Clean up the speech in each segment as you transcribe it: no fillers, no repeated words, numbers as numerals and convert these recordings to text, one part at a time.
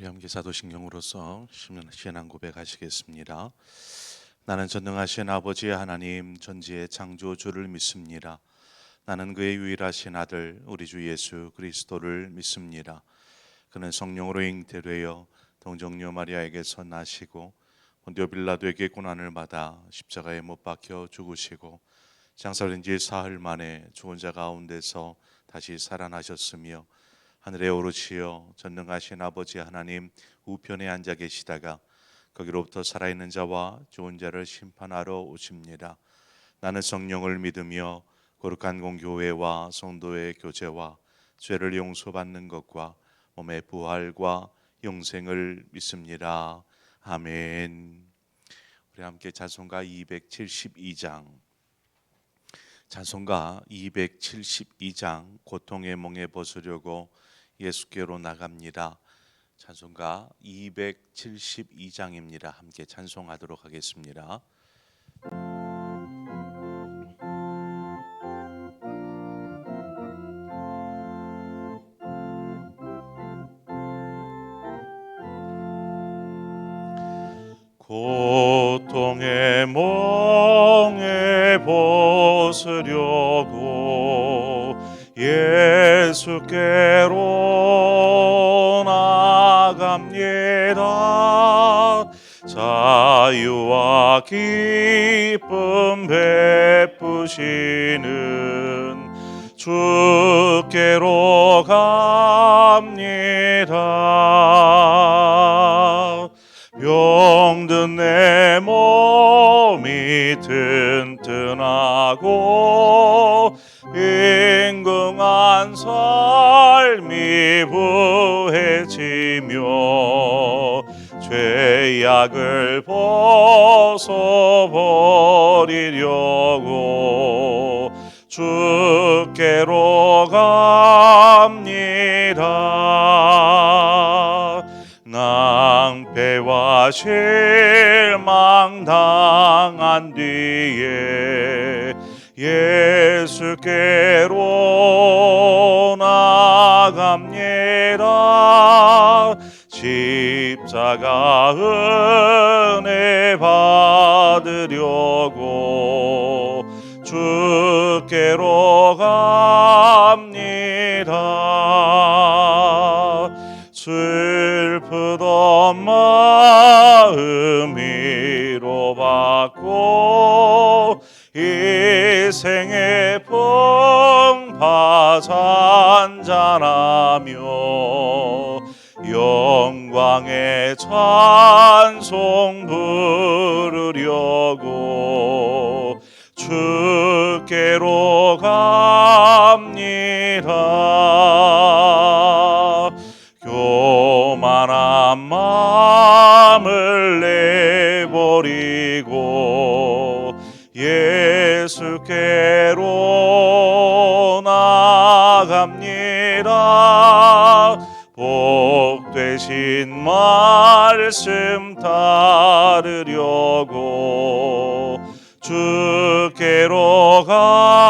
우리 함께 사도신경으로서 신앙 고백하시겠습니다. 나는 전능하신 아버지 하나님 전지의 창조주를 믿습니다. 나는 그의 유일하신 아들 우리 주 예수 그리스도를 믿습니다. 그는 성령으로 잉태되어 동정녀 마리아에게서 나시고 본디오 빌라도에게 고난을 받아 십자가에 못 박혀 죽으시고 장사된 지 사흘 만에 죽은 자 가운데서 다시 살아나셨으며 하늘에 오르시어 전능하신 아버지 하나님 우편에 앉아 계시다가 거기로부터 살아있는 자와 죽은 자를 심판하러 오십니다. 나는 성령을 믿으며 거룩한 공교회와 성도의 교제와 죄를 용서받는 것과 몸의 부활과 영생을 믿습니다. 아멘. 우리 함께 찬송가 272장 고통의 멍에 벗으려고 예수께로 나갑니다. 찬송가 272장입니다. 함께 찬송하도록 하겠습니다. 고통의 멍에 벗으려고 예수께로 나갑니다. 자유와 기쁨 베푸시는 주께로 갑니다. 병든 내 몸이 튼튼하고 빈궁한 삶이 부해지며 죄악을 벗어버리려고 주께로 갑니다. 낭패와 실망 당한 뒤에 예수께로 나갑니다. 십자가 은혜 받으려고 주께로 갑니다. 슬프던 마음 위로받고 이 생의 풍파 잔잔하며 영광의 찬송 부르려고 주께로 갑니다. 교만한 마음을 내버리고 예수께로 나갑니다. 복 되신 말씀 따르려고 주께로 갑니다.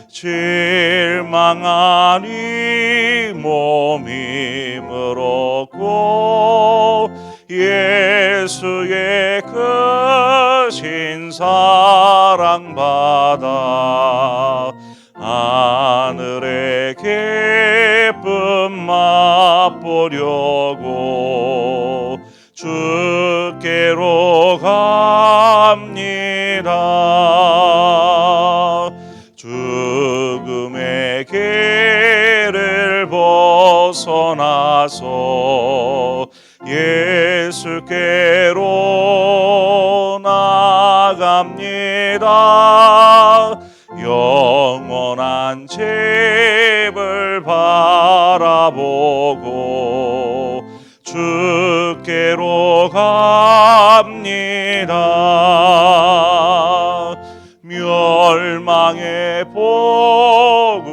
실망한 이 몸 힘을 얻고 예수의 크신 사랑 받아 하늘의 기쁨 맛보려고 주께로 갑니다. 죽음의 길을 벗어나서 예수께로 나갑니다. 영원한 집을 바라보고 주께로 갑니다. 멸망의 보구해여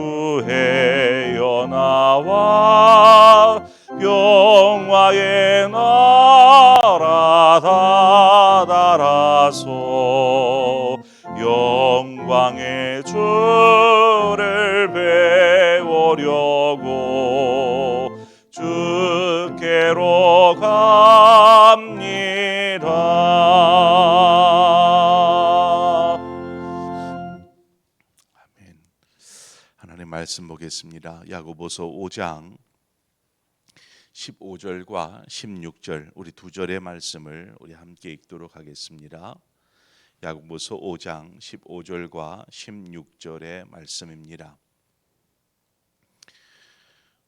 나와 영화의 나라 다다라서 영광의 주를 배우려고 하나님 말씀 보겠습니다. 야고보서 5장 15절과 16절 우리 두 절의 말씀을 우리 함께 읽도록 하겠습니다. 야고보서 5장 15절과 16절의 말씀입니다.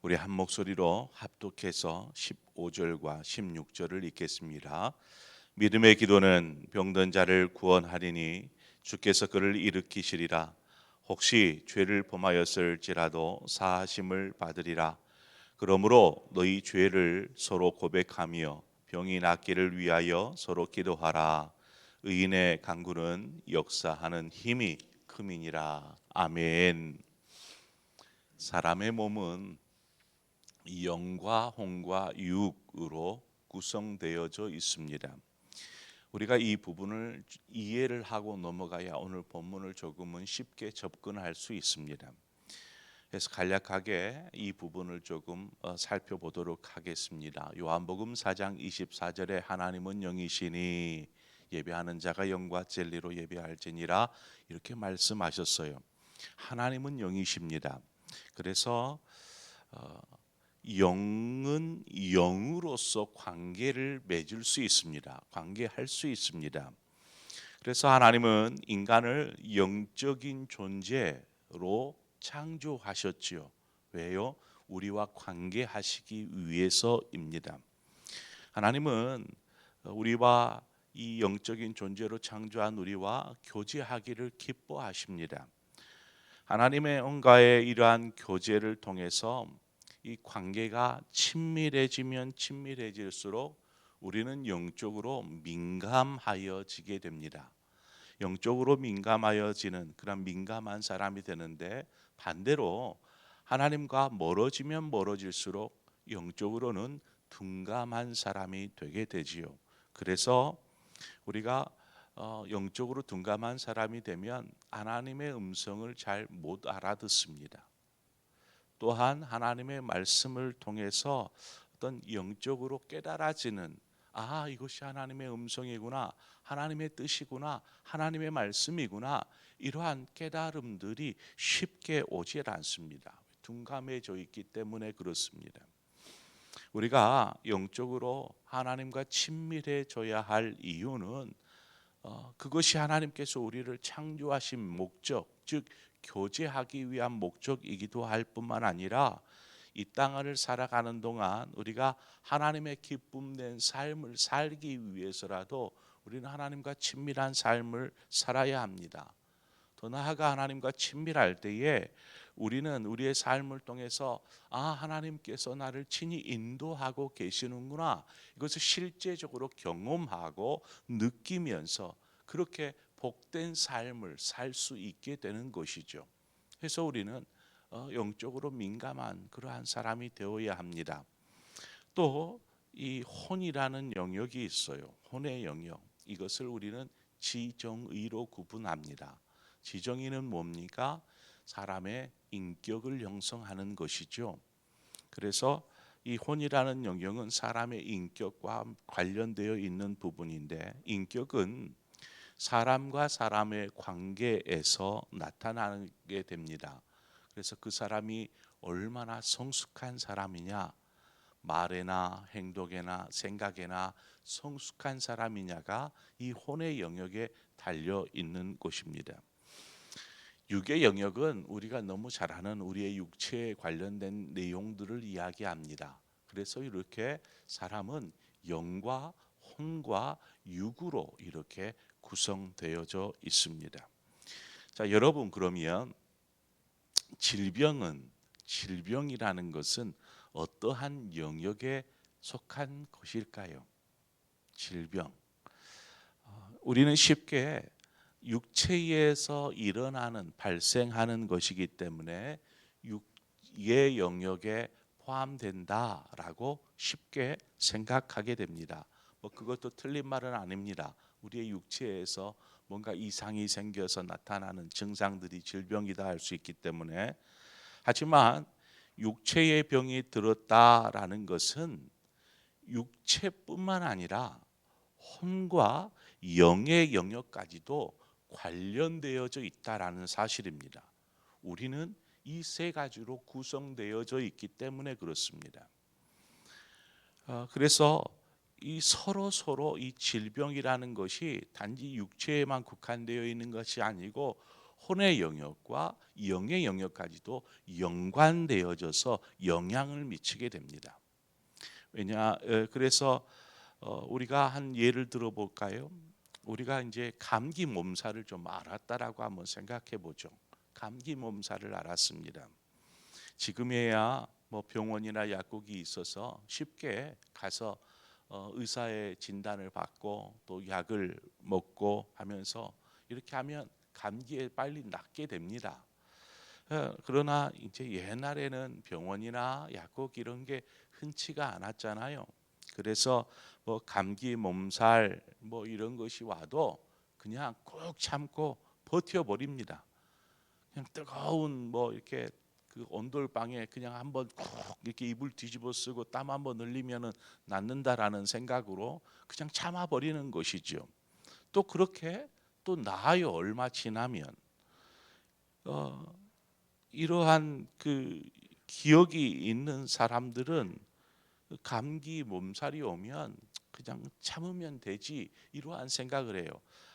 우리 한 목소리로 합독해서 15절과 16절을 읽겠습니다. 믿음의 기도는 병든 자를 구원하리니 주께서 그를 일으키시리라. 혹시 죄를 범하였을지라도 사하심을 받으리라. 그러므로 너희 죄를 서로 고백하며 병이 낫기를 위하여 서로 기도하라. 의인의 간구는 역사하는 힘이 큼이니라. 아멘. 사람의 몸은 영과 혼과 육으로 구성되어져 있습니다. 우리가 이 부분을 이해를 하고 넘어가야 오늘 본문을 조금은 쉽게 접근할 수 있습니다. 그래서 간략하게 이 부분을 조금 살펴보도록 하겠습니다. 요한복음 4장 24절에 하나님은 영이시니 예배하는 자가 영과 진리로 예배할지니라 이렇게 말씀하셨어요. 하나님은 영이십니다. 그래서 영은 영으로서 관계를 맺을 수 있습니다. 관계할 수 있습니다. 그래서 하나님은 인간을 영적인 존재로 창조하셨지요. 왜요? 우리와 관계하시기 위해서입니다. 하나님은 우리와 이 영적인 존재로 창조한 우리와 교제하기를 기뻐하십니다. 하나님의 언가의 이러한 교제를 통해서 이 관계가 친밀해지면 친밀해질수록 우리는 영적으로 민감하여지게 됩니다. 영적으로 민감하여지는 그런 민감한 사람이 되는데 반대로 하나님과 멀어지면 멀어질수록 영적으로는 둔감한 사람이 되게 되지요. 그래서 우리가 영적으로 둔감한 사람이 되면 하나님의 음성을 잘 못 알아듣습니다. 또한 하나님의 말씀을 통해서 어떤 영적으로 깨달아지는 이것이 하나님의 음성이구나, 하나님의 뜻이구나, 하나님의 말씀이구나 이러한 깨달음들이 쉽게 오질 않습니다. 둔감해져 있기 때문에 그렇습니다. 우리가 영적으로 하나님과 친밀해져야 할 이유는 그것이 하나님께서 우리를 창조하신 목적, 즉 교제하기 위한 목적이기도 할 뿐만 아니라 이 땅을 살아가는 동안 우리가 하나님의 기쁨 낸 삶을 살기 위해서라도 우리는 하나님과 친밀한 삶을 살아야 합니다. 더 나아가 하나님과 친밀할 때에 우리는 우리의 삶을 통해서 하나님께서 나를 친히 인도하고 계시는구나 이것을 실제적으로 경험하고 느끼면서 그렇게 복된 삶을 살 수 있게 되는 것이죠. 그래서 우리는 영적으로 민감한 그러한 사람이 되어야 합니다. 또 이 혼이라는 영역이 있어요. 혼의 영역. 이것을 우리는 지정의로 구분합니다. 지정의는 뭡니까? 사람의 인격을 형성하는 것이죠. 그래서 이 혼이라는 영역은 사람의 인격과 관련되어 있는 부분인데 인격은 사람과 사람의 관계에서 나타나게 됩니다. 그래서 그 사람이 얼마나 성숙한 사람이냐, 말에나 행동에나 생각에나 성숙한 사람이냐가 이 혼의 영역에 달려 있는 것입니다. 육의 영역은 우리가 너무 잘 아는 우리의 육체에 관련된 내용들을 이야기합니다. 그래서 이렇게 사람은 영과 혼과 육으로 이렇게 구성되어져 있습니다. 자, 여러분 그러면 질병이라는 것은 어떠한 영역에 속한 것일까요? 질병. 우리는 쉽게 육체에서 일어나는 발생하는 것이기 때문에 육의 영역에 포함된다라고 쉽게 생각하게 됩니다. 그것도 틀린 말은 아닙니다. 우리의 육체에서 뭔가 이상이 생겨서 나타나는 증상들이 질병이다 할 수 있기 때문에 하지만 육체의 병이 들었다라는 것은 육체뿐만 아니라 혼과 영의 영역까지도 관련되어져 있다라는 사실입니다. 우리는 이 세 가지로 구성되어져 있기 때문에 그렇습니다. 그래서 이 서로 이 질병이라는 것이 단지 육체에만 국한되어 있는 것이 아니고 혼의 영역과 영의 영역까지도 연관되어져서 영향을 미치게 됩니다. 그래서 우리가 한 예를 들어볼까요? 우리가 이제 감기 몸살을 좀 알았다라고 한번 생각해 보죠. 감기 몸살을 알았습니다. 지금에야 뭐 병원이나 약국이 있어서 쉽게 가서 의사의 진단을 받고 또 약을 먹고 하면서 이렇게 하면 감기에 빨리 낫게 됩니다. 그러나 이제 옛날에는 병원이나 약국 이런 게 흔치가 않았잖아요. 그래서 뭐 감기, 몸살 뭐 이런 것이 와도 그냥 꾹 참고 버텨버립니다. 그냥 뜨거운 뭐 이렇게 그 온돌방에 그냥 한번 콕 이렇게 이불 뒤집어 쓰고 땀 한번 흘리면은 낫는다라는 생각으로 그냥 참아버리는 것이죠. 또 그렇게 또 나아요. 얼마 지나면 어, 이러한 그 기억이 있는 사람들은 감기 몸살이 오면 그냥 참으면 되지 이러한 생각을 해요.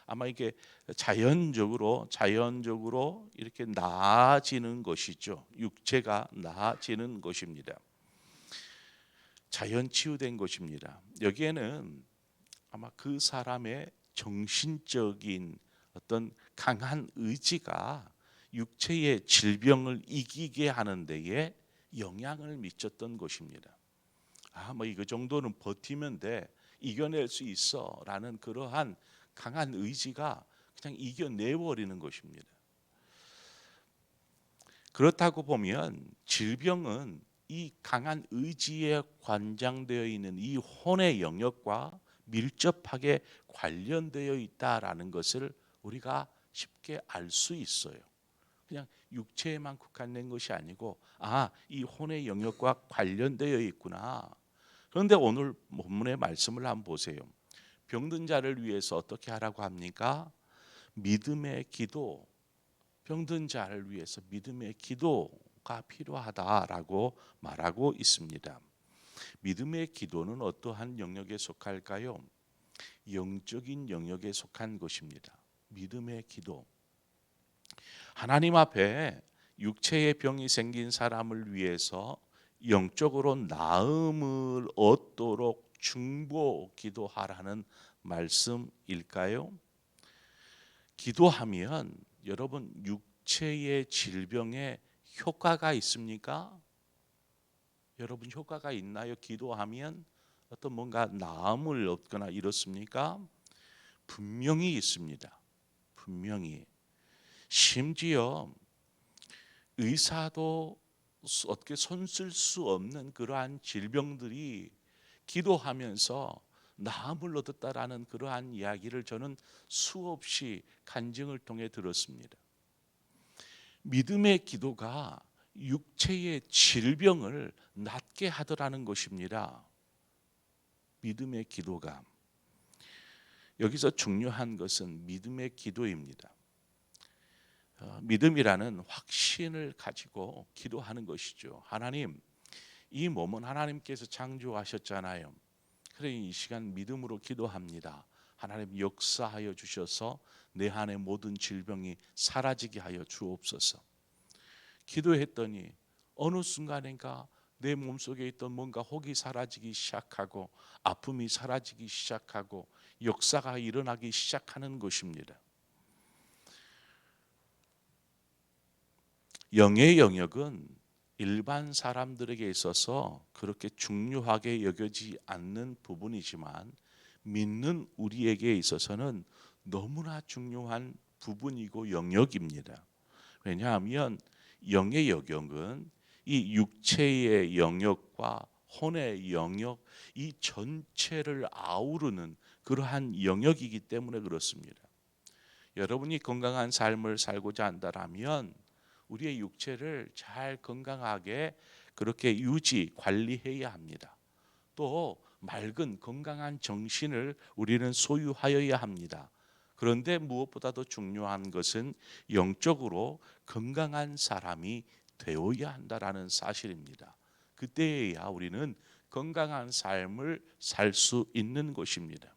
아마 이게 자연적으로 이렇게 나아지는 것이죠. 육체가 나아지는 것입니다. 자연 치유된 것입니다. 여기에는 아마 그 사람의 정신적인 어떤 강한 의지가 육체의 질병을 이기게 하는 데에 영향을 미쳤던 것입니다. 뭐 이거 정도는 버티면 돼, 이겨낼 수 있어라는 그러한 강한 의지가 그냥 이겨내버리는 것입니다. 그렇다고 보면 질병은 이 강한 의지에 관장되어 있는 이 혼의 영역과 밀접하게 관련되어 있다라는 것을 우리가 쉽게 알 수 있어요. 그냥 육체에만 국한된 것이 아니고 이 혼의 영역과 관련되어 있구나. 그런데 오늘 본문의 말씀을 한번 보세요. 병든 자를 위해서 어떻게 하라고 합니까? 믿음의 기도. 병든 자를 위해서 믿음의 기도가 필요하다라고 말하고 있습니다. 믿음의 기도는 어떠한 영역에 속할까요? 영적인 영역에 속한 것입니다. 믿음의 기도. 하나님 앞에 육체의 병이 생긴 사람을 위해서 영적으로 나음을 얻도록 중보 기도하라는 말씀일까요? 기도하면 여러분 육체의 질병에 효과가 있습니까? 여러분 효과가 있나요? 기도하면 어떤 뭔가 나음을 얻거나 이렇습니까? 분명히 있습니다. 분명히. 심지어 의사도 어떻게 손쓸 수 없는 그러한 질병들이 기도하면서 나음을 얻었다라는 그러한 이야기를 저는 수없이 간증을 통해 들었습니다. 믿음의 기도가 육체의 질병을 낫게 하더라는 것입니다. 믿음의 기도가. 여기서 중요한 것은 믿음의 기도입니다. 믿음이라는 확신을 가지고 기도하는 것이죠. 하나님, 이 몸은 하나님께서 창조하셨잖아요. 그래 이 시간 믿음으로 기도합니다. 하나님 역사하여 주셔서 내 안의 모든 질병이 사라지게 하여 주옵소서. 기도했더니 어느 순간인가 내 몸속에 있던 뭔가 혹이 사라지기 시작하고 아픔이 사라지기 시작하고 역사가 일어나기 시작하는 것입니다. 영의 영역은 일반 사람들에게 있어서 그렇게 중요하게 여겨지지 않는 부분이지만 믿는 우리에게 있어서는 너무나 중요한 부분이고 영역입니다. 왜냐하면 영의 영역은 이 육체의 영역과 혼의 영역 이 전체를 아우르는 그러한 영역이기 때문에 그렇습니다. 여러분이 건강한 삶을 살고자 한다면 우리의 육체를 잘 건강하게 그렇게 유지 관리해야 합니다. 또 맑은 건강한 정신을 우리는 소유하여야 합니다. 그런데 무엇보다도 중요한 것은 영적으로 건강한 사람이 되어야 한다라는 사실입니다. 그때야 우리는 건강한 삶을 살 수 있는 것입니다.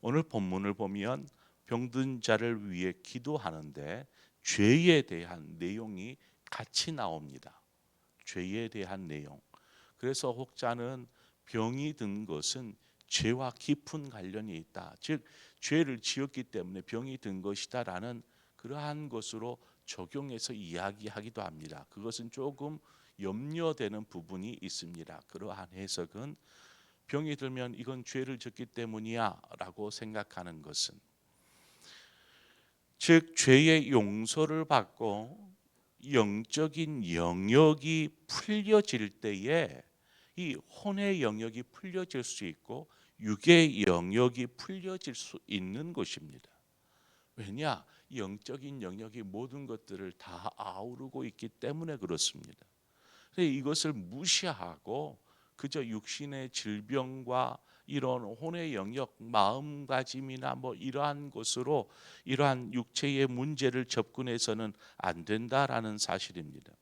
오늘 본문을 보면 병든 자를 위해 기도하는데 죄에 대한 내용이 같이 나옵니다. 죄에 대한 내용. 그래서 혹자는 병이 든 것은 죄와 깊은 관련이 있다. 즉 죄를 지었기 때문에 병이 든 것이다라는 그러한 것으로 적용해서 이야기하기도 합니다. 그것은 조금 염려되는 부분이 있습니다. 그러한 해석은 병이 들면 이건 죄를 졌기 때문이야 라고 생각하는 것은, 즉 죄의 용서를 받고 영적인 영역이 풀려질 때에 이 혼의 영역이 풀려질 수 있고 육의 영역이 풀려질 수 있는 것입니다. 왜냐? 영적인 영역이 모든 것들을 다 아우르고 있기 때문에 그렇습니다. 이것을 무시하고 그저 육신의 질병과 이런 혼의 영역, 마음가짐이나 뭐 이러한 것으로 이러한 육체의 문제를 접근해서는 안 된다라는 사실입니다.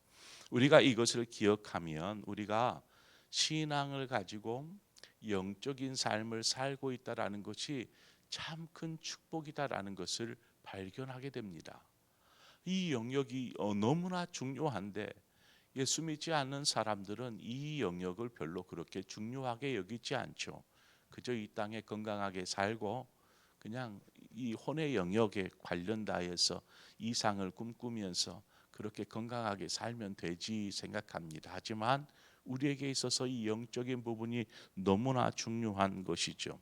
우리가 이것을 기억하면 우리가 신앙을 가지고 영적인 삶을 살고 있다라는 것이 참 큰 축복이다라는 것을 발견하게 됩니다. 이 영역이 너무나 중요한데 예수 믿지 않는 사람들은 이 영역을 별로 그렇게 중요하게 여기지 않죠. 그저 이 땅에 건강하게 살고 그냥 이 혼의 영역에 관련다해서 이상을 꿈꾸면서 그렇게 건강하게 살면 되지 생각합니다. 하지만 우리에게 있어서 이 영적인 부분이 너무나 중요한 것이죠.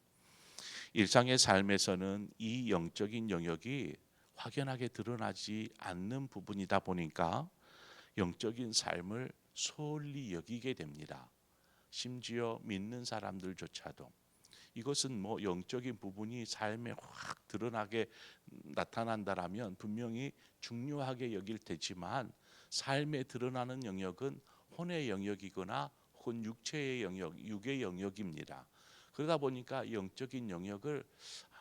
일상의 삶에서는 이 영적인 영역이 확연하게 드러나지 않는 부분이다 보니까 영적인 삶을 소홀히 여기게 됩니다. 심지어 믿는 사람들조차도 이것은 뭐 영적인 부분이 삶에 확 드러나게 나타난다라면 분명히 중요하게 여길 테지만 삶에 드러나는 영역은 혼의 영역이거나 혹은 육체의 영역, 육의 영역입니다. 그러다 보니까 영적인 영역을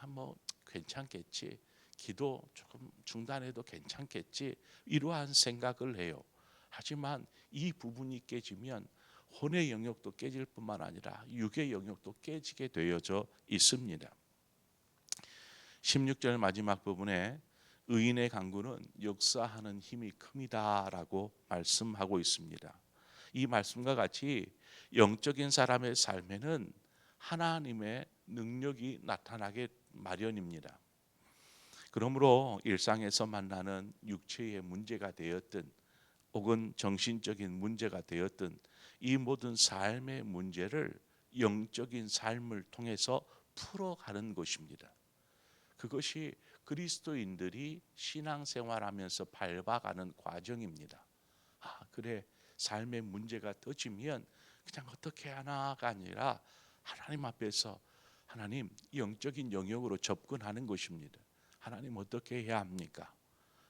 뭐 괜찮겠지, 기도 조금 중단해도 괜찮겠지, 이러한 생각을 해요. 하지만 이 부분이 깨지면 혼의 영역도 깨질 뿐만 아니라 육의 영역도 깨지게 되어져 있습니다. 16절 마지막 부분에 의인의 간구는 역사하는 힘이 큽니다라고 말씀하고 있습니다. 이 말씀과 같이 영적인 사람의 삶에는 하나님의 능력이 나타나게 마련입니다. 그러므로 일상에서 만나는 육체의 문제가 되었든 혹은 정신적인 문제가 되었든 이 모든 삶의 문제를 영적인 삶을 통해서 풀어가는 것입니다. 그것이 그리스도인들이 신앙생활하면서 밟아가는 과정입니다. 그래, 삶의 문제가 터지면 그냥 어떻게 하나가 아니라 하나님 앞에서 하나님, 영적인 영역으로 접근하는 것입니다. 하나님 어떻게 해야 합니까?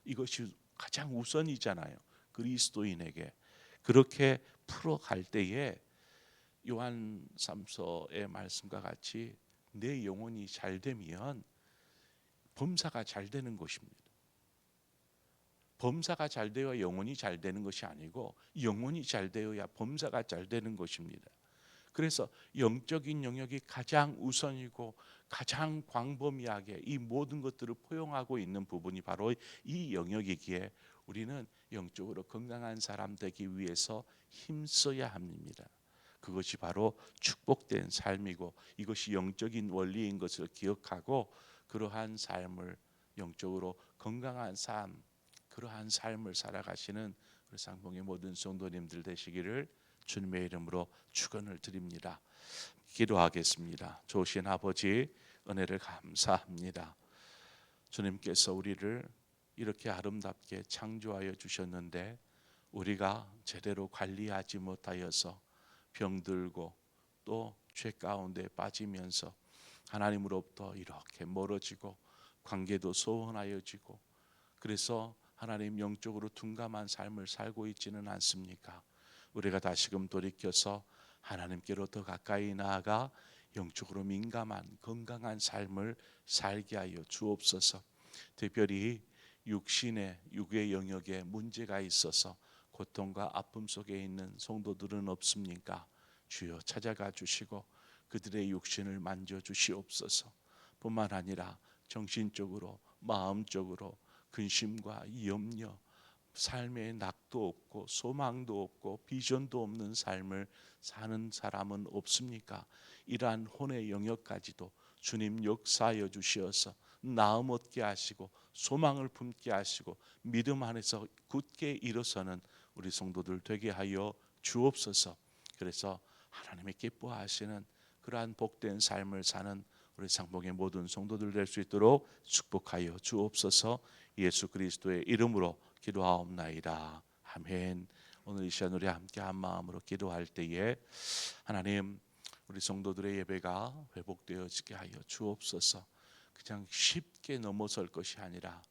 이것이 가장 우선이잖아요. 그리스도인에게 그렇게 풀어갈 때에 요한 3서의 말씀과 같이 내 영혼이 잘 되면 범사가 잘 되는 것입니다. 범사가 잘 되어야 영혼이 잘 되는 것이 아니고 영혼이 잘 되어야 범사가 잘 되는 것입니다. 그래서 영적인 영역이 가장 우선이고 가장 광범위하게 이 모든 것들을 포용하고 있는 부분이 바로 이 영역이기에 우리는 영적으로 건강한 사람 되기 위해서 힘써야 합니다. 그것이 바로 축복된 삶이고 이것이 영적인 원리인 것을 기억하고 그러한 삶을 영적으로 건강한 삶, 그러한 삶을 살아가시는 우리 상봉의 모든 성도님들 되시기를 주님의 이름으로 축원을 드립니다. 기도하겠습니다. 좋으신 아버지, 은혜를 감사합니다. 주님께서 우리를 이렇게 아름답게 창조하여 주셨는데 우리가 제대로 관리하지 못하여서 병들고 또 죄 가운데 빠지면서 하나님으로부터 이렇게 멀어지고 관계도 소원하여지고 그래서 하나님 영적으로 둔감한 삶을 살고 있지는 않습니까? 우리가 다시금 돌이켜서 하나님께로 더 가까이 나아가 영적으로 민감한 건강한 삶을 살게 하여 주옵소서. 특별히 육의 영역에 문제가 있어서 고통과 아픔 속에 있는 성도들은 없습니까? 주여 찾아가 주시고 그들의 육신을 만져 주시옵소서. 뿐만 아니라 정신적으로 마음적으로 근심과 염려, 삶에 낙도 없고 소망도 없고 비전도 없는 삶을 사는 사람은 없습니까? 이러한 혼의 영역까지도 주님 역사하여 주시어서 나음 얻게 하시고 소망을 품게 하시고 믿음 안에서 굳게 일어서는 우리 성도들 되게 하여 주옵소서. 그래서 하나님이 기뻐하시는 그러한 복된 삶을 사는 우리 상봉의 모든 성도들 될 수 있도록 축복하여 주옵소서. 예수 그리스도의 이름으로 기도하옵나이다. 아멘. 오늘 이 시간 우리 함께 한 마음으로 기도할 때에 하나님, 우리 성도들의 예배가 회복되어지게 하여 주옵소서. 그냥 쉽게 넘어설 것이 아니라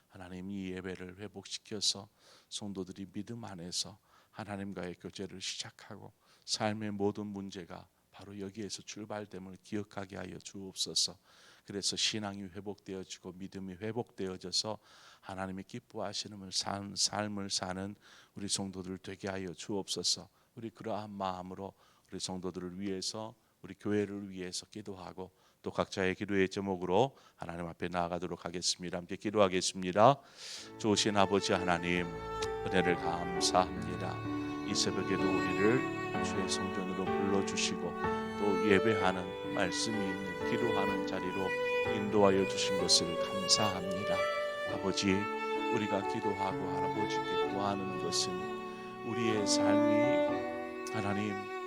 하나님 이 예배를 회복시켜서 성도들이 믿음 안에서 하나님과의 교제를 시작하고 삶의 모든 문제가 바로 여기에서 출발됨을 기억하게 하여 주옵소서. 그래서 신앙이 회복되어지고 믿음이 회복되어져서 하나님이 기뻐하시는 삶을 사는 우리 성도들 되게 하여 주옵소서. 우리 그러한 마음으로 우리 성도들을 위해서, 우리 교회를 위해서 기도하고 또 각자의 기도의 제목으로 하나님 앞에 나아가도록 하겠습니다. 함께 기도하겠습니다. 좋으신 아버지 하나님, 은혜를 감사합니다. 이 새벽에도 우리를 주의 성전으로 불러주시고 또 예배하는, 말씀이 있는 기도하는 자리로 인도하여 주신 것을 감사합니다. 아버지, 우리가 기도하고 할아버지께 구하는 것은 우리의 삶이 하나님